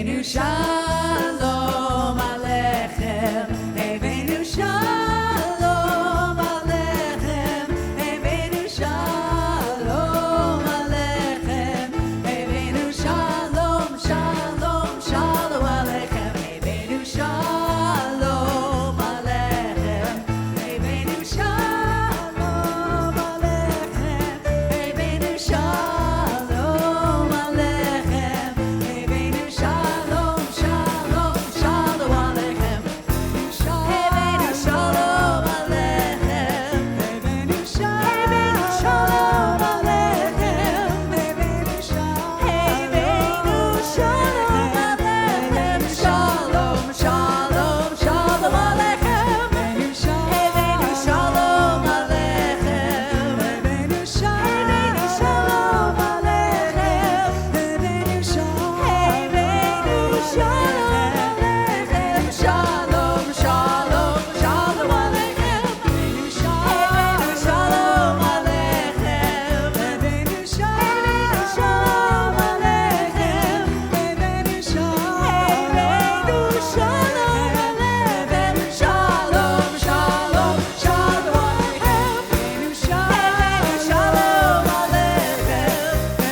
Eivenu shalom aleichem, Eivenu shalom aleichem, Eivenu shalom aleichem, Eivenu shalom, shalom, shalom aleichem, Eivenu shalom aleichem, Eivenu shalom aleichem, Eivenu shalom aleichem, Eivenu shalom, shalom, shalom aleichem, Eivenu shalom aleichem, Eivenu shalom aleichem, Eivenu shalom aleichem, shalom, shalom, shalom aleichem, Eivenu shalom aleichem, Eivenu shalom aleichem, Eivenu shalom aleichem, shalom, shalom, shalom aleichem, Eivenu shalom aleichem, Eivenu shalom aleichem, Eivenu shalom, shalom, shalom aleichem,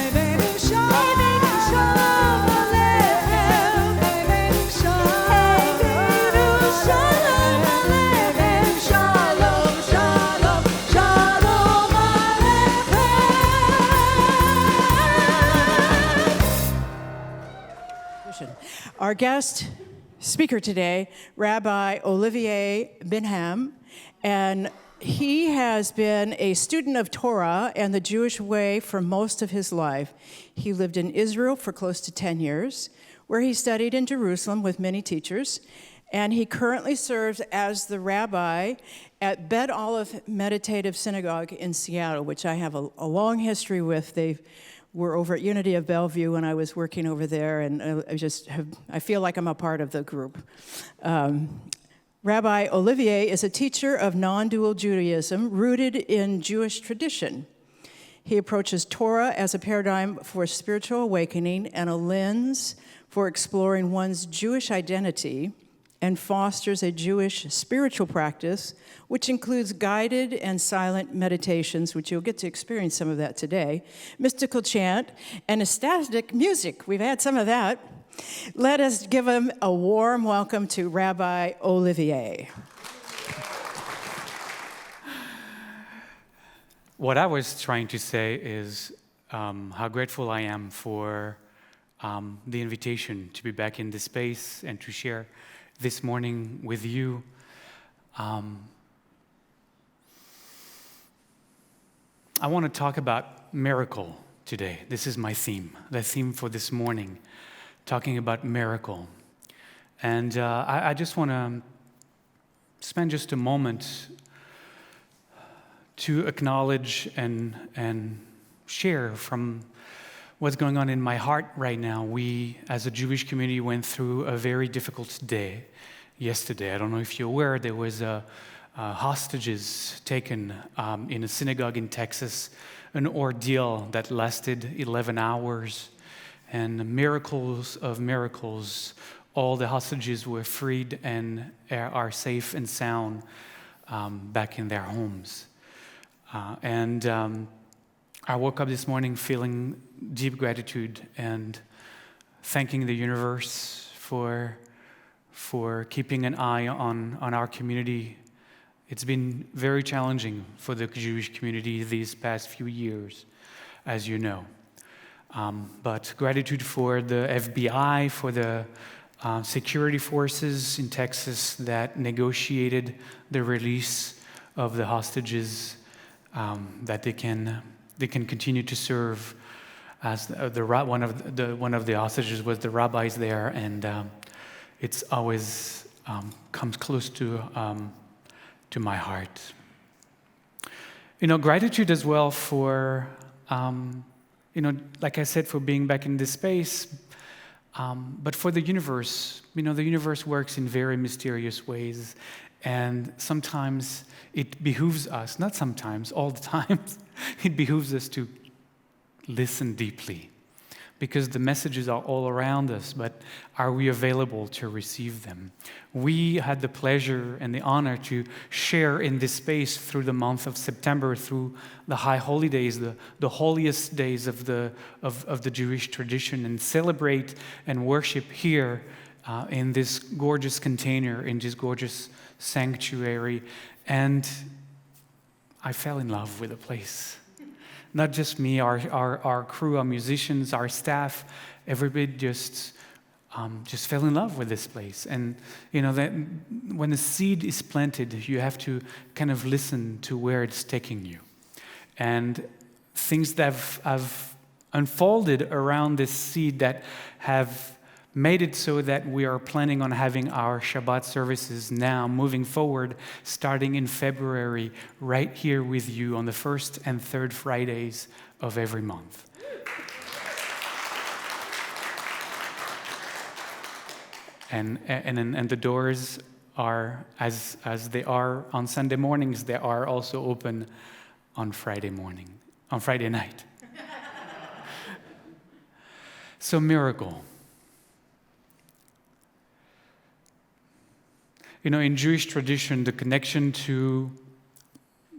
Eivenu shalom aleichem, Eivenu shalom aleichem, Eivenu shalom aleichem, shalom, shalom, shalom aleichem. Our guest speaker today, Rabbi Olivier BenHaim, and he has been a student of Torah and the Jewish way for most of his life. He lived in Israel for close to 10 years, where he studied in Jerusalem with many teachers, and he currently serves as the rabbi at Beth Olive Meditative Synagogue in Seattle, which I have a long history with. They were over at Unity of Bellevue when I was working over there, and I feel like I'm a part of the group. Rabbi Olivier is a teacher of non-dual Judaism rooted in Jewish tradition. He approaches Torah as a paradigm for spiritual awakening and a lens for exploring one's Jewish identity, and fosters a Jewish spiritual practice, which includes guided and silent meditations, which you'll get to experience some of that today, mystical chant, and ecstatic music. We've had some of that. Let us give him a warm welcome to Rabbi Olivier. What I was trying to say is how grateful I am for the invitation to be back in this space and to share this morning with you. I want to talk about miracle today. This is my theme, the theme for this morning, talking about miracle. And I just want to spend just a moment to acknowledge and share from what's going on in my heart right now. We, as a Jewish community, went through a very difficult day yesterday. I don't know if you're aware, there was hostages taken in a synagogue in Texas, an ordeal that lasted 11 hours, and miracles of miracles, all the hostages were freed and are safe and sound back in their homes. I woke up this morning feeling deep gratitude and thanking the universe for keeping an eye on our community. It's been very challenging for the Jewish community these past few years, as you know. But gratitude for the FBI, for the security forces in Texas that negotiated the release of the hostages, that they can continue to serve as one of the hostages was the rabbis there, and it's always comes close to my heart. Gratitude as well for like I said, for being back in this space, but for the universe. The universe works in very mysterious ways, and sometimes it behooves us, not sometimes, all the time, it behooves us to listen deeply. because the messages are all around us, but are we available to receive them? We had the pleasure and the honor to share in this space through the month of September, through the high holy days, the holiest days of the Jewish tradition, and celebrate and worship here in this gorgeous container, in this gorgeous sanctuary. And I fell in love with the place. Not just me, our crew, our musicians, our staff, everybody just fell in love with this place. And that when the seed is planted, you have to kind of listen to where it's taking you. And things that have unfolded around this seed that have made it so that we are planning on having our Shabbat services now, moving forward, starting in February, right here with you on the first and third Fridays of every month. And the doors are, as they are on Sunday mornings, they are also open on Friday night. So, miracle. In Jewish tradition, the connection to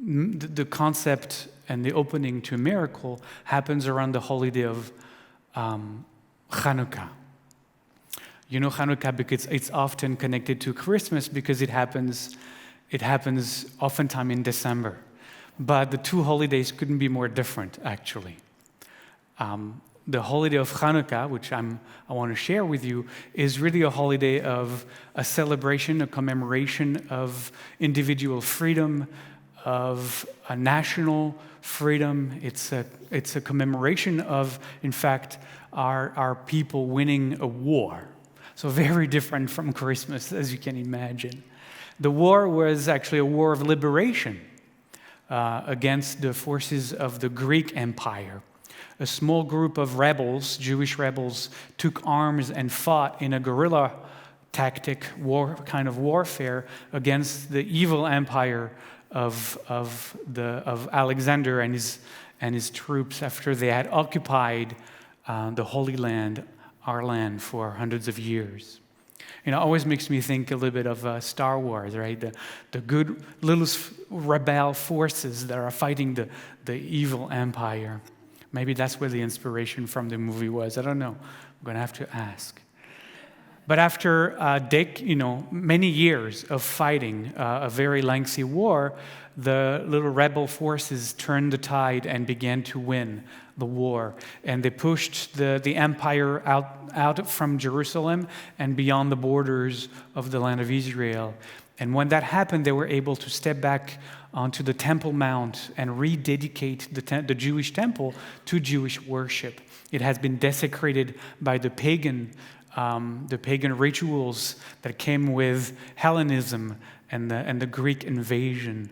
the concept and the opening to a miracle happens around the holiday of Chanukah. Chanukah because it's often connected to Christmas because it happens oftentimes in December. But the two holidays couldn't be more different, actually. The holiday of Chanukah, which I want to share with you, is really a holiday of a celebration, a commemoration of individual freedom, of a national freedom. It's a commemoration of, in fact, our people winning a war. So very different from Christmas, as you can imagine. The war was actually a war of liberation against the forces of the Greek Empire. A small group of rebels, Jewish rebels, took arms and fought in a guerrilla tactic, kind of warfare against the evil empire of Alexander and his troops after they had occupied the Holy Land, our land, for hundreds of years. It always makes me think a little bit of Star Wars, right? The good little rebel forces that are fighting the evil empire. Maybe that's where the inspiration from the movie was. I don't know. I'm going to have to ask. But after many years of fighting a very lengthy war, the little rebel forces turned the tide and began to win the war. And they pushed the empire out from Jerusalem and beyond the borders of the land of Israel. And when that happened, they were able to step back onto the Temple Mount and rededicate the Jewish temple to Jewish worship. It has been desecrated by the pagan rituals that came with Hellenism and the Greek invasion.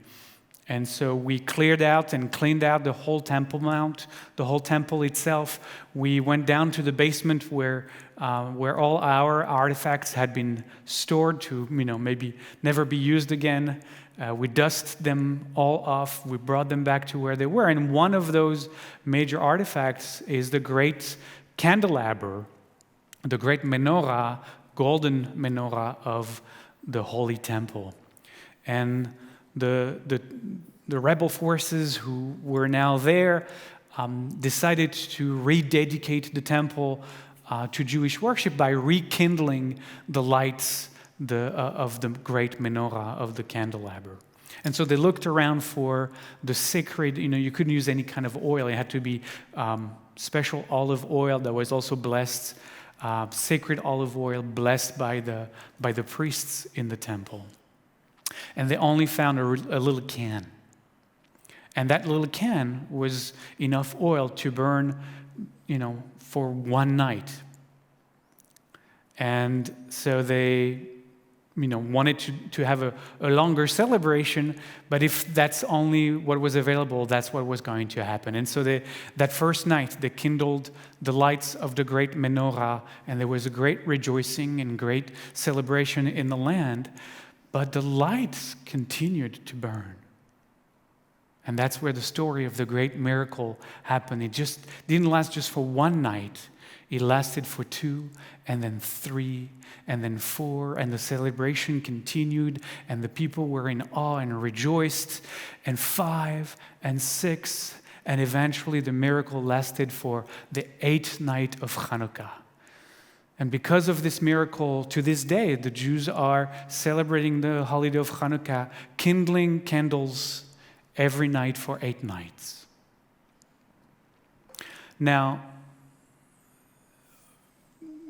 And so we cleared out and cleaned out the whole Temple Mount, the whole temple itself. We went down to the basement where all our artifacts had been stored to, maybe never be used again. We dusted them all off. We brought them back to where they were. And one of those major artifacts is the great candelabra, the great menorah, golden menorah of the Holy Temple. And the rebel forces who were now there decided to rededicate the temple to Jewish worship by rekindling the lights of the great menorah of the candelabra. And so they looked around for the sacred, you couldn't use any kind of oil. It had to be special olive oil that was also blessed, sacred olive oil blessed by the priests in the temple. And they only found a little can. And that little can was enough oil to burn, for one night. And so they, wanted to have a longer celebration, but if that's only what was available, that's what was going to happen. And so that first night, they kindled the lights of the great menorah, and there was a great rejoicing and great celebration in the land, but the lights continued to burn. And that's where the story of the great miracle happened. It just didn't last just for one night. It lasted for 2, and then 3, and then 4, and the celebration continued, and the people were in awe and rejoiced, and 5, and 6, and eventually the miracle lasted for the 8th night of Chanukah. And because of this miracle, to this day, the Jews are celebrating the holiday of Chanukah, kindling candles every night for 8 nights. Now,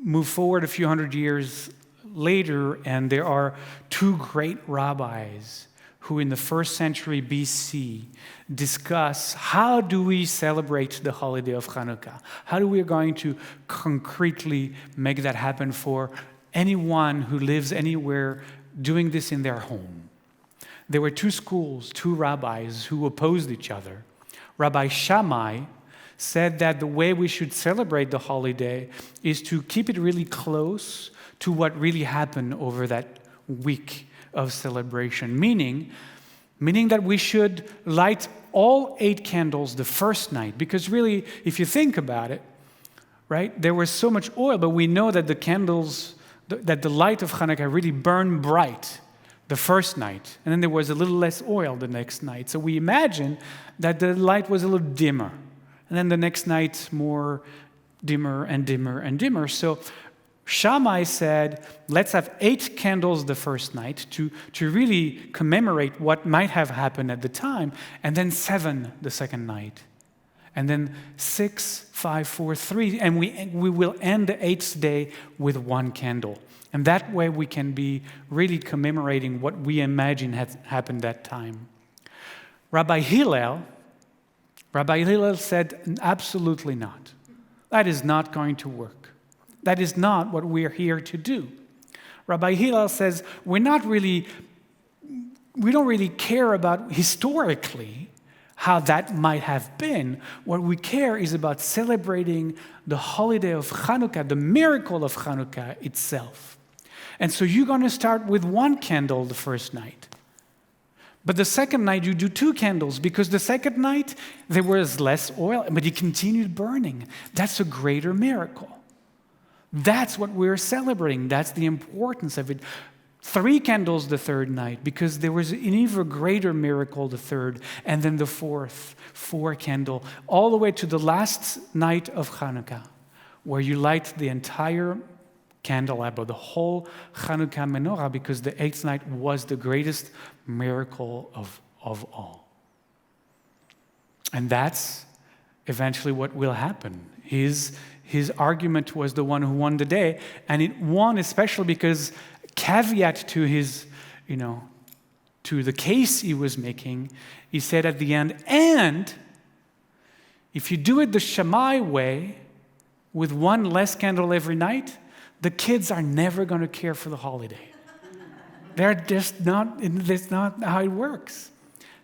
move forward a few hundred years later, and there are 2 great rabbis who in the 1st century BC discuss how do we celebrate the holiday of Chanukah? How do we going to concretely make that happen for anyone who lives anywhere doing this in their home? There were 2 schools, 2 rabbis who opposed each other. Rabbi Shammai said that the way we should celebrate the holiday is to keep it really close to what really happened over that week of celebration, meaning that we should light all 8 candles the first night, because really, if you think about it, right, there was so much oil, but we know that the candles, that the light of Chanukah really burned bright the first night, and then there was a little less oil the next night. So we imagine that the light was a little dimmer. And then the next night, more dimmer and dimmer and dimmer. So Shammai said, let's have 8 candles the first night to really commemorate what might have happened at the time, and then 7 the second night. And then 6, 5, 4, 3, and we will end the 8th day with 1 candle. And that way we can be really commemorating what we imagine had happened that time. Rabbi Hillel said, absolutely not. That is not going to work. That is not what we're here to do. Rabbi Hillel says, we don't really care about historically how that might have been. What we care is about celebrating the holiday of Chanukah, the miracle of Chanukah itself. And so you're going to start with 1 candle the first night. But the second night, you do 2 candles, because the second night, there was less oil, but it continued burning. That's a greater miracle. That's what we're celebrating. That's the importance of it. 3 candles the third night, because there was an even greater miracle the third, and then the 4th, 4 candle, all the way to the last night of Chanukah, where you light the entire candelabra, the whole Chanukah menorah, because the 8th night was the greatest miracle of all. And that's eventually what will happen. His argument was the one who won the day, and it won especially because, caveat to his, to the case he was making, he said at the end, and if you do it the Shammai way, with 1 less candle every night, the kids are never going to care for the holiday. They're just not, that's not how it works.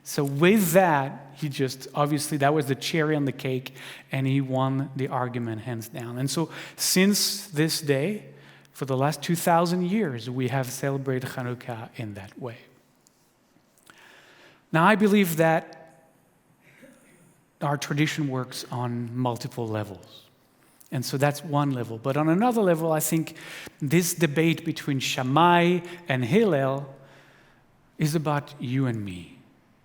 So with that, he just, obviously that was the cherry on the cake, and he won the argument hands down. And so since this day, for the last 2,000 years, we have celebrated Chanukah in that way. Now, I believe that our tradition works on multiple levels. And so that's one level. But on another level, I think this debate between Shammai and Hillel is about you and me.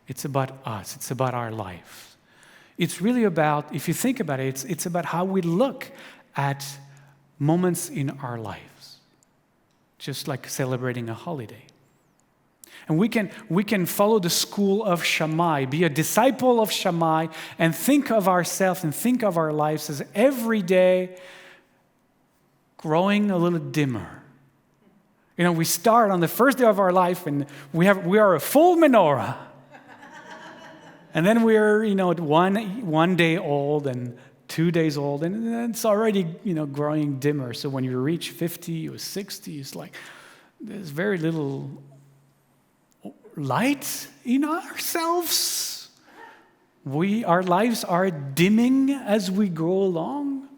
It's about us. It's about our life. It's really about, if you think about it, it's about how we look at moments in our lives, just like celebrating a holiday. And we can follow the school of Shammai, be a disciple of Shammai, and think of ourselves and think of our lives as every day growing a little dimmer. We start on the first day of our life, and we are a full menorah. And then we're, one day old and 2 days old, and it's already, growing dimmer. So when you reach 50 or 60, it's like there's very little light in ourselves. Our lives are dimming as we go along,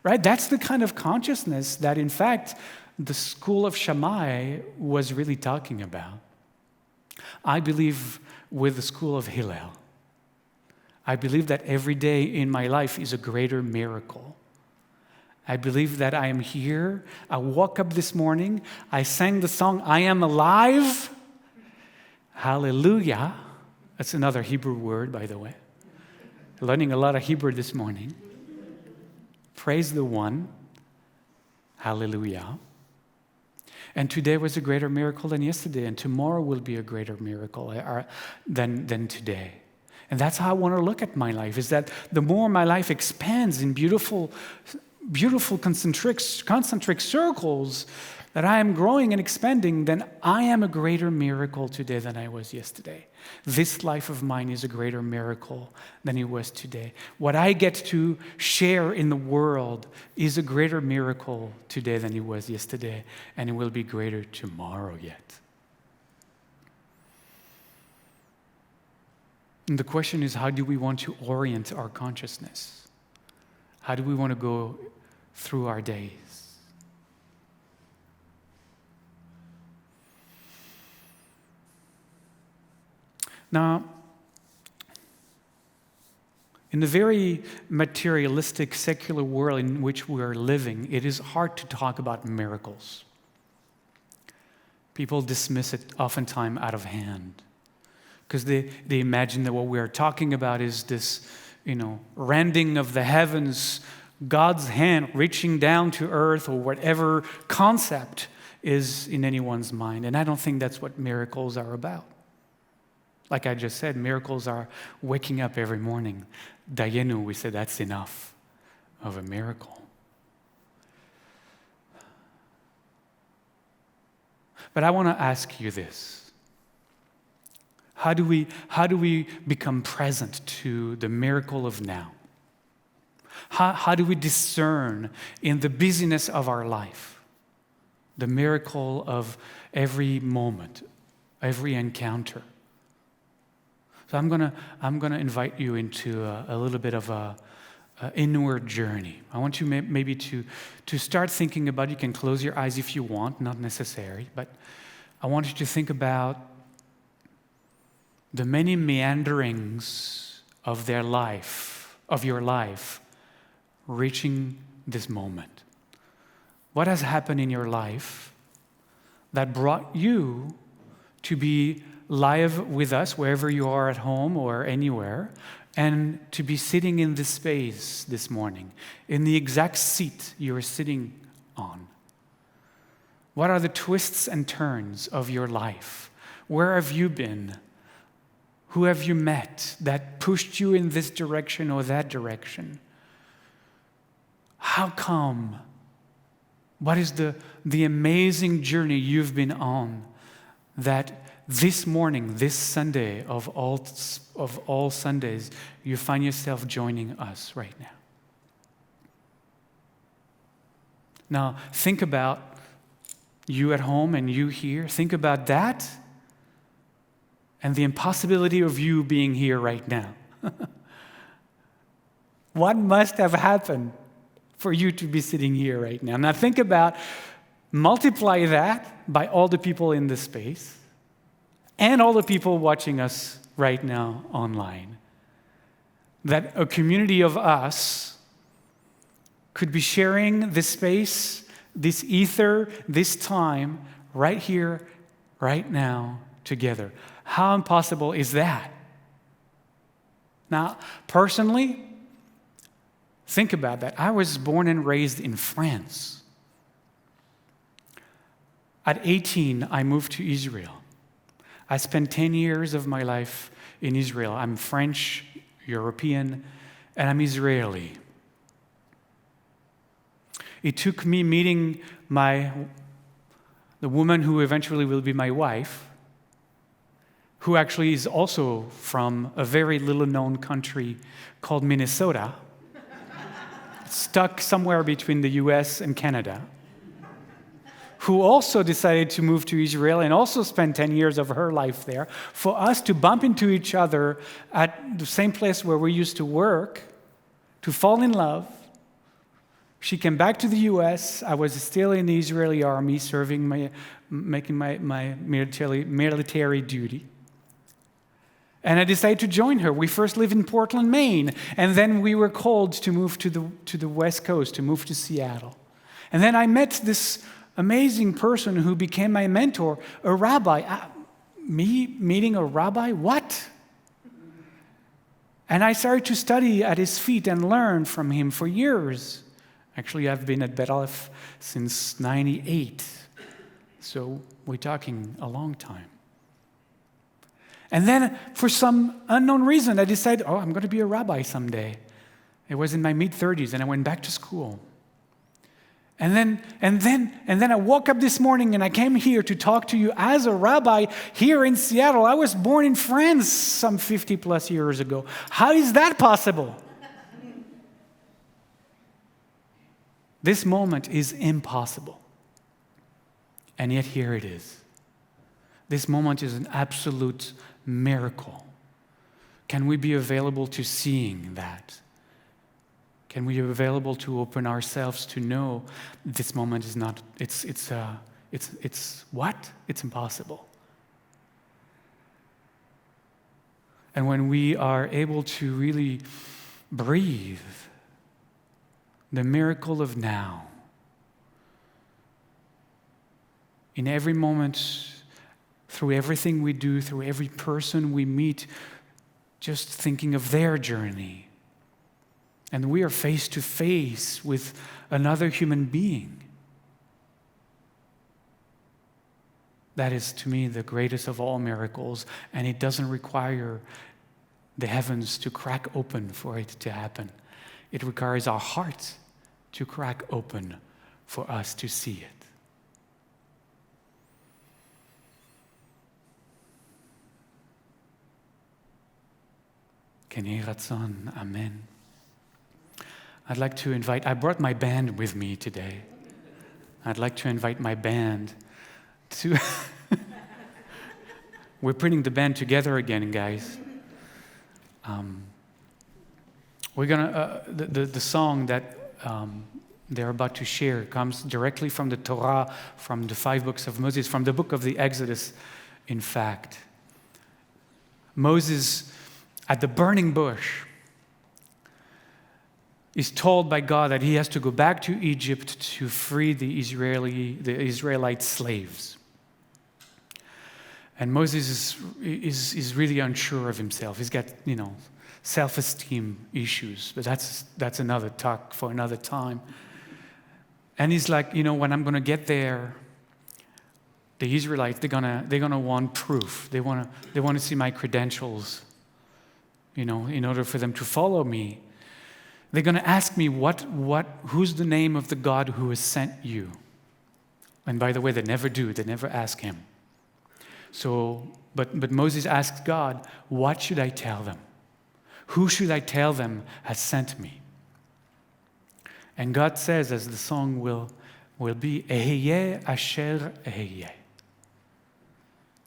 right? That's the kind of consciousness that, in fact, the school of Shammai was really talking about. I believe with the school of Hillel. I believe that every day in my life is a greater miracle. I believe that I am here. I woke up this morning. I sang the song, I am alive. Hallelujah. That's another Hebrew word, by the way. Learning a lot of Hebrew this morning. Praise the one. Hallelujah. And today was a greater miracle than yesterday, and tomorrow will be a greater miracle than today. And that's how I want to look at my life, is that the more my life expands in beautiful concentric circles, that I am growing and expanding, then I am a greater miracle today than I was yesterday. This life of mine is a greater miracle than it was today. What I get to share in the world is a greater miracle today than it was yesterday, and it will be greater tomorrow yet. And the question is, how do we want to orient our consciousness? How do we want to go through our days? Now, in the very materialistic, secular world in which we are living, it is hard to talk about miracles. People dismiss it oftentimes out of hand because they imagine that what we are talking about is this, rending of the heavens, God's hand reaching down to earth, or whatever concept is in anyone's mind. And I don't think that's what miracles are about. Like I just said, miracles are waking up every morning. Dayenu, we said that's enough of a miracle. But I want to ask you this. How do we become present to the miracle of now? How do we discern in the busyness of our life the miracle of every moment, every encounter? So I'm gonna invite you into a little bit of a inward journey. I want you maybe to start thinking about. You can close your eyes if you want, not necessary, but I want you to think about the many meanderings of your life, reaching this moment. What has happened in your life that brought you to be live with us, wherever you are at home or anywhere, and to be sitting in this space this morning, in the exact seat you're sitting on? What are the twists and turns of your life? Where have you been? Who have you met that pushed you in this direction or that direction? How come? What is the amazing journey you've been on that this morning, this Sunday of all Sundays, you find yourself joining us right now? Now, think about you at home and you here. Think about that and the impossibility of you being here right now. What must have happened for you to be sitting here right now? Now, think about, multiply that by all the people in this space, and all the people watching us right now online. That a community of us could be sharing this space, this ether, this time, right here, right now, together. How impossible is that? Now, personally, think about that. I was born and raised in France. At 18, I moved to Israel. I spent 10 years of my life in Israel. I'm French, European, and I'm Israeli. It took me meeting the woman who eventually will be my wife, who actually is also from a very little-known country called Minnesota, stuck somewhere between the US and Canada, who also decided to move to Israel and also spend 10 years of her life there, for us to bump into each other at the same place where we used to work, to fall in love. She came back to the US. I was still in the Israeli army, making my military duty. And I decided to join her. We first lived in Portland, Maine, and then we were called to move to the West Coast, to move to Seattle. And then I met this amazing person who became my mentor, a rabbi. Me meeting a rabbi? What? And I started to study at his feet and learn from him for years. Actually, I've been at Bet Aleph since '98. So we're talking a long time. And then, for some unknown reason, I decided, I'm going to be a rabbi someday. It was in my mid-30s, and I went back to school. And then I woke up this morning, and I came here to talk to you as a rabbi here in Seattle. I was born in France some 50-plus years ago. How is that possible? This moment is impossible. And yet here it is. This moment is an absolute miracle. Can we be available to seeing that? Can we be available to open ourselves to know this moment is not, it's what? It's impossible. And when we are able to really breathe the miracle of now, in every moment, through everything we do, through every person we meet, just thinking of their journey. And we are face to face with another human being. That is, to me, the greatest of all miracles, and it doesn't require the heavens to crack open for it to happen. It requires our hearts to crack open for us to see it. Kenei Ratzon, Amen. I'd like to invite, I brought my band with me today. I'd like to invite my band to, we're putting the band together again, guys. We're gonna, the song that they're about to share comes directly from the Torah, from the 5 books of Moses, from the book of the Exodus, in fact. Moses, at the burning bush, is told by God that he has to go back to Egypt to free the Israelite slaves. And Moses is really unsure of himself. He's got, self-esteem issues, but that's another talk for another time. And he's like, when I'm going to get there, the Israelites, they're gonna want proof. They want to see my credentials, in order for them to follow me. They're going to ask me, who's the name of the God who has sent you? And by the way, they never do. They never ask him. So, but Moses asks God, what should I tell them? Who should I tell them has sent me? And God says, as the song will be, Ehiyeh asher ehiyeh.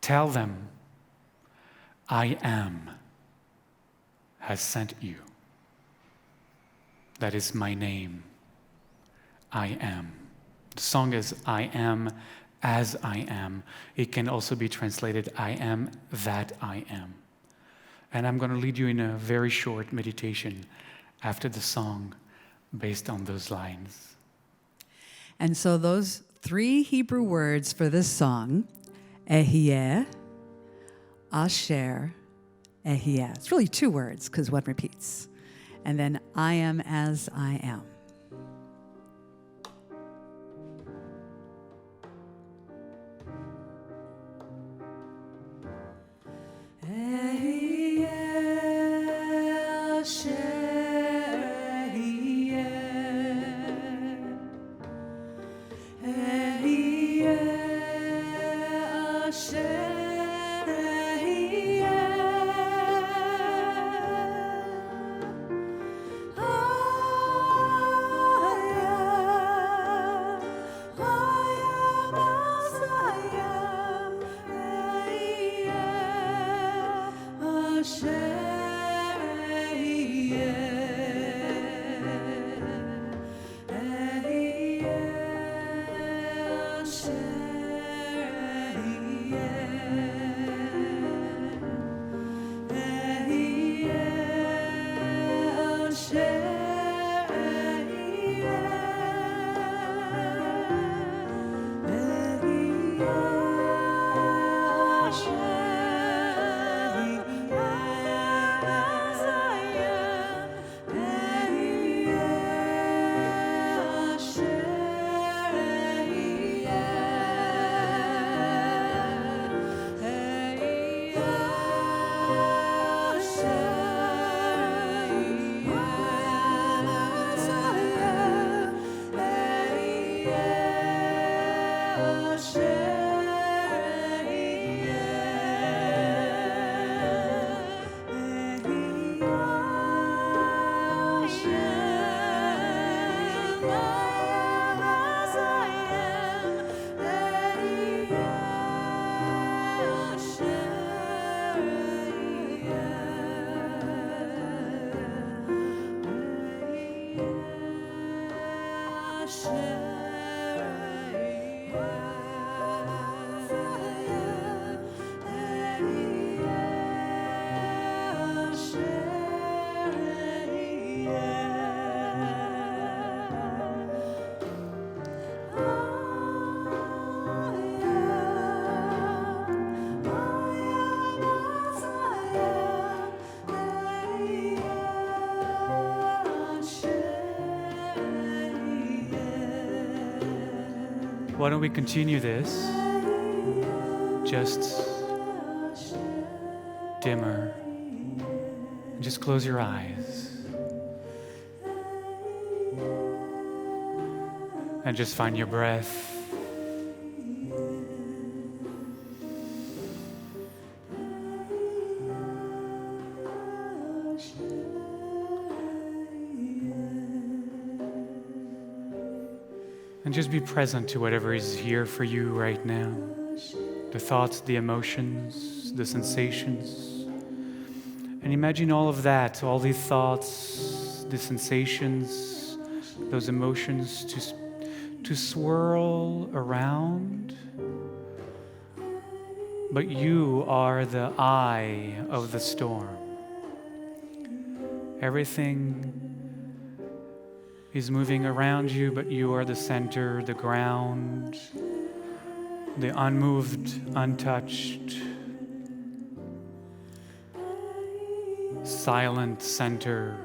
Tell them, I am has sent you. That is my name. I am. The song is I am as I am. It can also be translated I am that I am. And I'm going to lead you in a very short meditation after the song based on those lines. And so those 3 Hebrew words for this song, Ehiyeh, Asher, Ehiyeh. It's really 2 words because one repeats. And then I am as I am. Why don't we continue this? Just dimmer. Just close your eyes. And just find your breath. And just be present to whatever is here for you right now. The thoughts, the emotions, the sensations. And imagine all of that, all these thoughts, the sensations, those emotions to swirl around. But you are the eye of the storm. Everything is moving around you, but you are the center, the ground, the unmoved, untouched, silent center.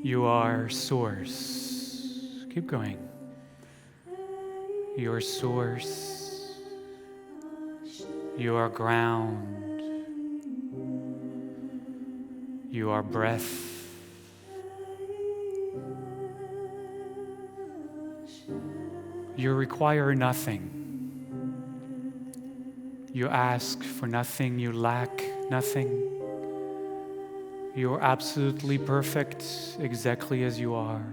You are source. Keep going. Your source, you are ground, you are breath, you require nothing, you ask for nothing, you lack nothing, you are absolutely perfect exactly as you are.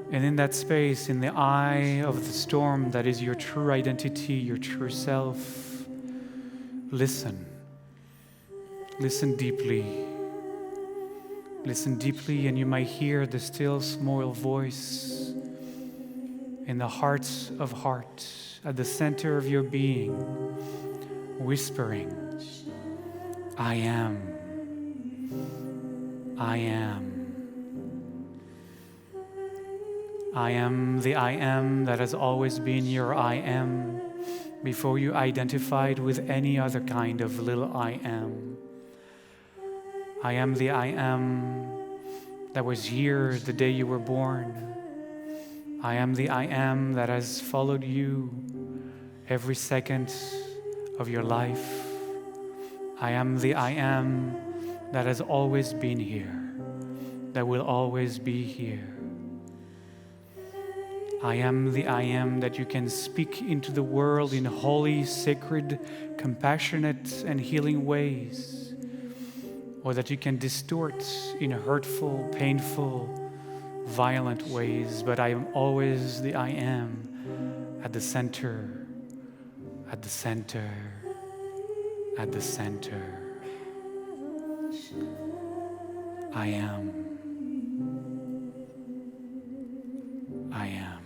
And in that space, in the eye of the storm that is your true identity, your true self, listen. Listen deeply. Listen deeply, and you might hear the still small voice in the heart of heart, at the center of your being, whispering, I am. I am. I am the I am that has always been your I am before you identified with any other kind of little I am. I am the I am that was here the day you were born. I am the I am that has followed you every second of your life. I am the I am that has always been here, that will always be here. I am the I am that you can speak into the world in holy, sacred, compassionate, and healing ways, or that you can distort in hurtful, painful, violent ways. But I am always the I am at the center, at the center, at the center. I am. I am.